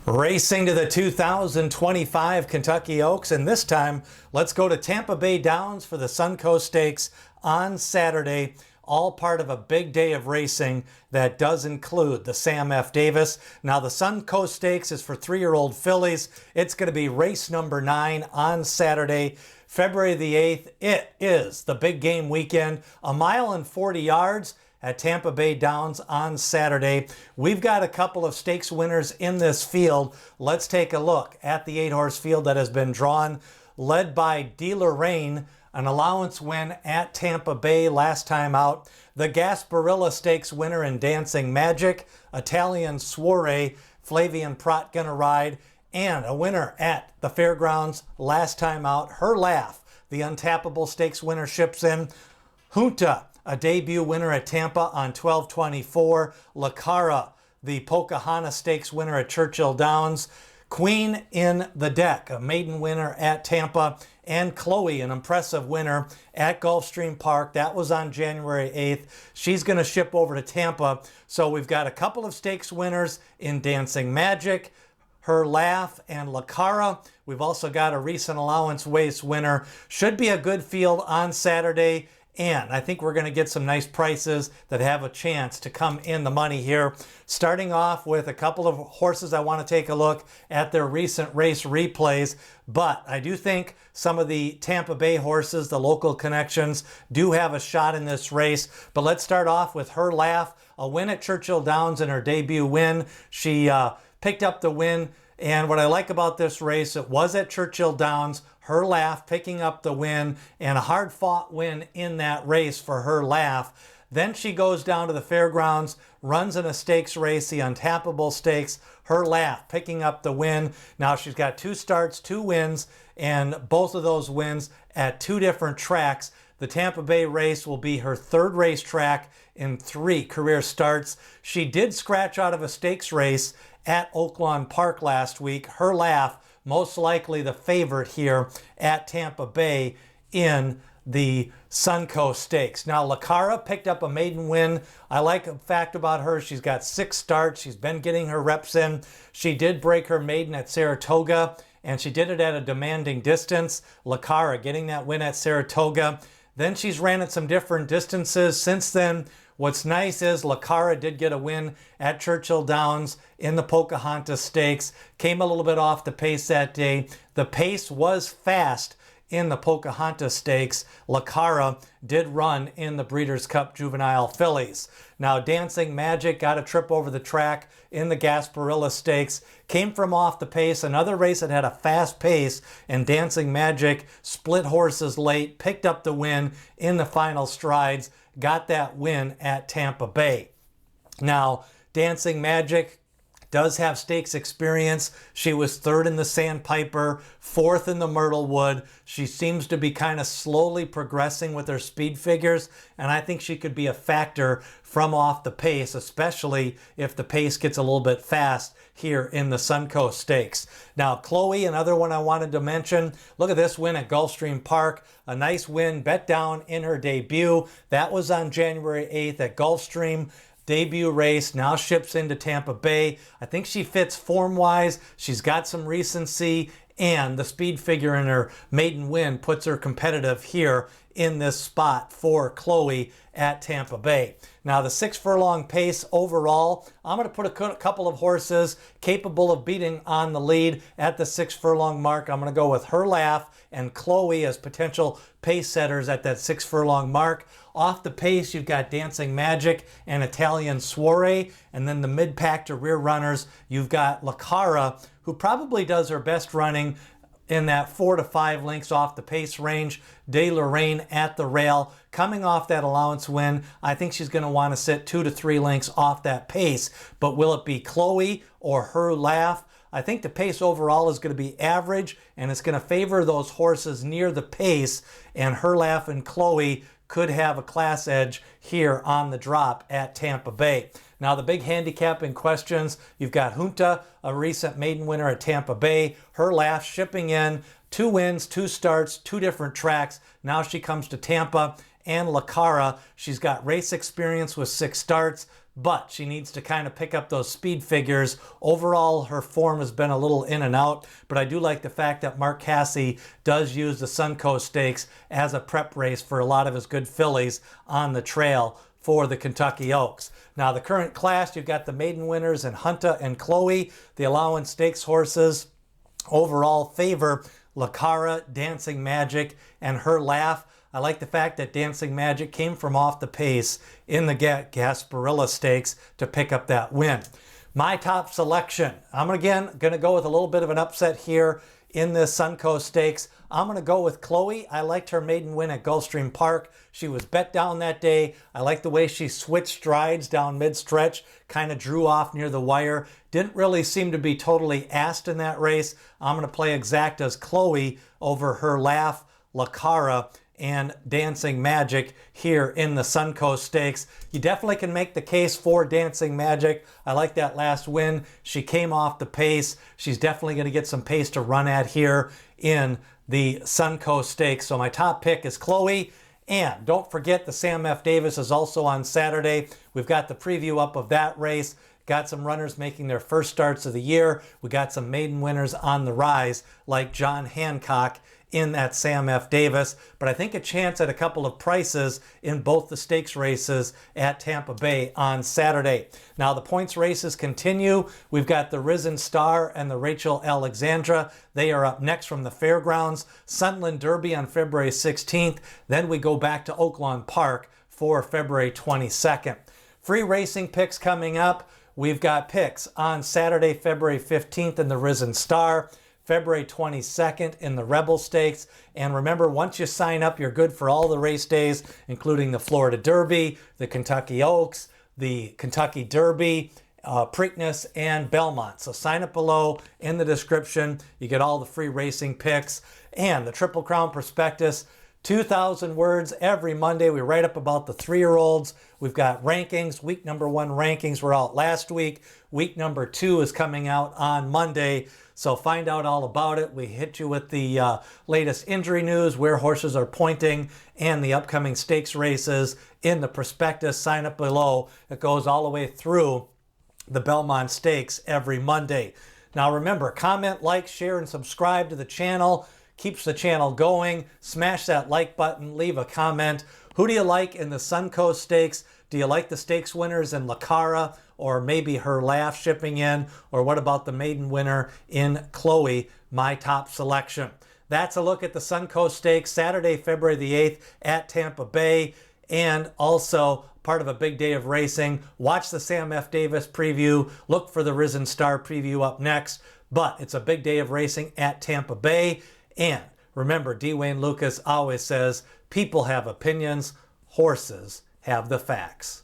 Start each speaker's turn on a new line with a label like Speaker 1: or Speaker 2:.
Speaker 1: Racing to the 2025 Kentucky Oaks, and this time let's go to Tampa Bay Downs for the Suncoast Stakes on Saturday. All part of a big day of racing that does include the Sam F. Davis. Now the Suncoast Stakes is for 3-year-old fillies. It's going to be race number 9 on Saturday, February the 8th. It is the big game weekend, 1 mile and 40 yards at Tampa Bay Downs on Saturday. We've got a couple of stakes winners in this field. Let's take a look at the 8-horse field that has been drawn, led by De Lorraine, an allowance win at Tampa Bay last time out. The Gasparilla Stakes winner in Dancing Magic, Italian Soiree, Flavian Prat gonna ride, and a winner at the fairgrounds last time out, Her Laugh, the Untapable Stakes winner, ships in. Junta, a debut winner at Tampa on 12/24. La Cara, the Pocahontas Stakes winner at Churchill Downs. Queen in the Deck, a maiden winner at Tampa. And Chloe, an impressive winner at Gulfstream Park. That was on January 8th. She's going to ship over to Tampa. So we've got a couple of stakes winners in Dancing Magic, Her Laugh, and La Cara. We've also got a recent allowance waste winner. Should be a good field on Saturday. And I think we're going to get some nice prices that have a chance to come in the money here. Starting off with a couple of horses, I want to take a look at their recent race replays. But I do think some of the Tampa Bay horses, the local connections, do have a shot in this race. But let's start off with Her Laugh, a win at Churchill Downs in her debut win. She picked up the win. And what I like about this race, it was at Churchill Downs. Her Laugh picking up the win, and a hard-fought win in that race for Her Laugh. Then she goes down to the fairgrounds, runs in a stakes race, the Untapable Stakes. Her Laugh picking up the win. Now she's got 2 starts, 2 wins, and both of those wins at 2 different tracks. The Tampa Bay race will be her 3rd racetrack in 3 career starts. She did scratch out of a stakes race at Oaklawn Park last week. Her Laugh, most likely the favorite here at Tampa Bay in the Suncoast Stakes. Now, La Cara picked up a maiden win. I like a fact about her. She's got 6 starts. She's been getting her reps in. She did break her maiden at Saratoga, and she did it at a demanding distance. La Cara getting that win at Saratoga. Then she's ran at some different distances since then. What's nice is La Cara did get a win at Churchill Downs in the Pocahontas Stakes. Came a little bit off the pace that day. The pace was fast in the Pocahontas Stakes. La Cara did run in the Breeders' Cup Juvenile Fillies. Now, Dancing Magic got a trip over the track in the Gasparilla Stakes. Came from off the pace. Another race that had a fast pace, and Dancing Magic split horses late, picked up the win in the final strides, got that win at Tampa Bay. Now, Dancing Magic does have stakes experience. She was 3rd in the Sandpiper, 4th in the Myrtlewood. She seems to be kind of slowly progressing with her speed figures, and I think she could be a factor from off the pace, especially if the pace gets a little bit fast here in the Suncoast Stakes. Now, Chloe, another one I wanted to mention. Look at this win at Gulfstream Park. A nice win, bet down in her debut. That was on January 8th at Gulfstream. Debut race, now ships into Tampa Bay. I think she fits form-wise. She's got some recency, and the speed figure in her maiden win puts her competitive here in this spot for Chloe at Tampa Bay. Now, the 6 furlong pace overall, I'm going to put a couple of horses capable of beating on the lead at the 6 furlong mark. I'm going to go with Her Laugh and Chloe as potential pace setters at that 6 furlong mark. Off the pace, you've got Dancing Magic and Italian Soiree. And then the mid-pack to rear runners, you've got La Cara, who probably does her best running in that 4 to 5 lengths off the pace range. De Lorraine at the rail, coming off that allowance win. I think she's going to want to sit 2 to 3 lengths off that pace. But will it be Chloe or Her Laugh? I think the pace overall is going to be average, and it's going to favor those horses near the pace, and Her Laugh and Chloe could have a class edge here on the drop at Tampa Bay. Now, the big handicapping questions, you've got Junta, a recent maiden winner at Tampa Bay. Her Laugh shipping in 2 wins, 2 starts, 2 different tracks. Now she comes to Tampa. And La Cara, she's got race experience with 6 starts, but she needs to kind of pick up those speed figures. Overall, her form has been a little in and out, but I do like the fact that Mark Casse does use the Suncoast Stakes as a prep race for a lot of his good fillies on the trail for the Kentucky Oaks. Now, the current class, you've got the maiden winners in Hunta and Chloe. The allowance stakes horses overall favor Lacara, Dancing Magic, and Her Laugh. I like the fact that Dancing Magic came from off the pace in the Gasparilla Stakes to pick up that win. My top selection, I'm again going to go with a little bit of an upset here in this Suncoast Stakes. I'm going to go with Chloe. I liked her maiden win at Gulfstream Park. She was bet down that day. I like the way she switched strides down mid-stretch, kind of drew off near the wire. Didn't really seem to be totally asked in that race. I'm going to play exact as Chloe over Her Laugh, Lacara, and Dancing Magic here in the Suncoast Stakes. You definitely can make the case for Dancing Magic. I like that last win. She came off the pace. She's definitely going to get some pace to run at here in the Suncoast Stakes. So my top pick is Chloe. And don't forget, the Sam F. Davis is also on Saturday. We've got the preview up of that race. Got some runners making their first starts of the year. We got some maiden winners on the rise, like John Hancock in that Sam F. Davis, but I think a chance at a couple of prices in both the stakes races at Tampa Bay on Saturday. Now the points races continue. We've got the Risen Star and the Rachel Alexandra. They are up next from the fairgrounds. Sunland Derby on February 16th. Then we go back to Oaklawn Park for February 22nd. Free racing picks coming up. We've got picks on Saturday, February 15th in the Risen Star, February 22nd in the Rebel Stakes. And remember, once you sign up, you're good for all the race days, including the Florida Derby, the Kentucky Oaks, the Kentucky Derby, Preakness, and Belmont. So sign up below in the description. You get all the free racing picks and the Triple Crown Prospectus. 2,000 words every Monday. We write up about the 3-year-olds. We've got rankings. Week number 1 rankings were out last week. Week number 2 is coming out on Monday. So find out all about it. We hit you with the latest injury news, where horses are pointing, and the upcoming stakes races in the prospectus. Sign up below. It goes all the way through the Belmont Stakes every Monday. Now remember, comment, like, share, and subscribe to the channel. Keeps the channel going. Smash that like button, leave a comment. Who do you like in the Suncoast Stakes? Do you like the stakes winners in Lacara, or maybe Her Laugh shipping in? Or what about the maiden winner in Chloe? My top selection. That's a look at the Suncoast Stakes, Saturday, February the 8th at Tampa Bay, and also part of a big day of racing. Watch the Sam F. Davis preview. Look for the Risen Star preview up next. But it's a big day of racing at Tampa Bay. And remember, D. Wayne Lucas always says, people have opinions, horses have the facts.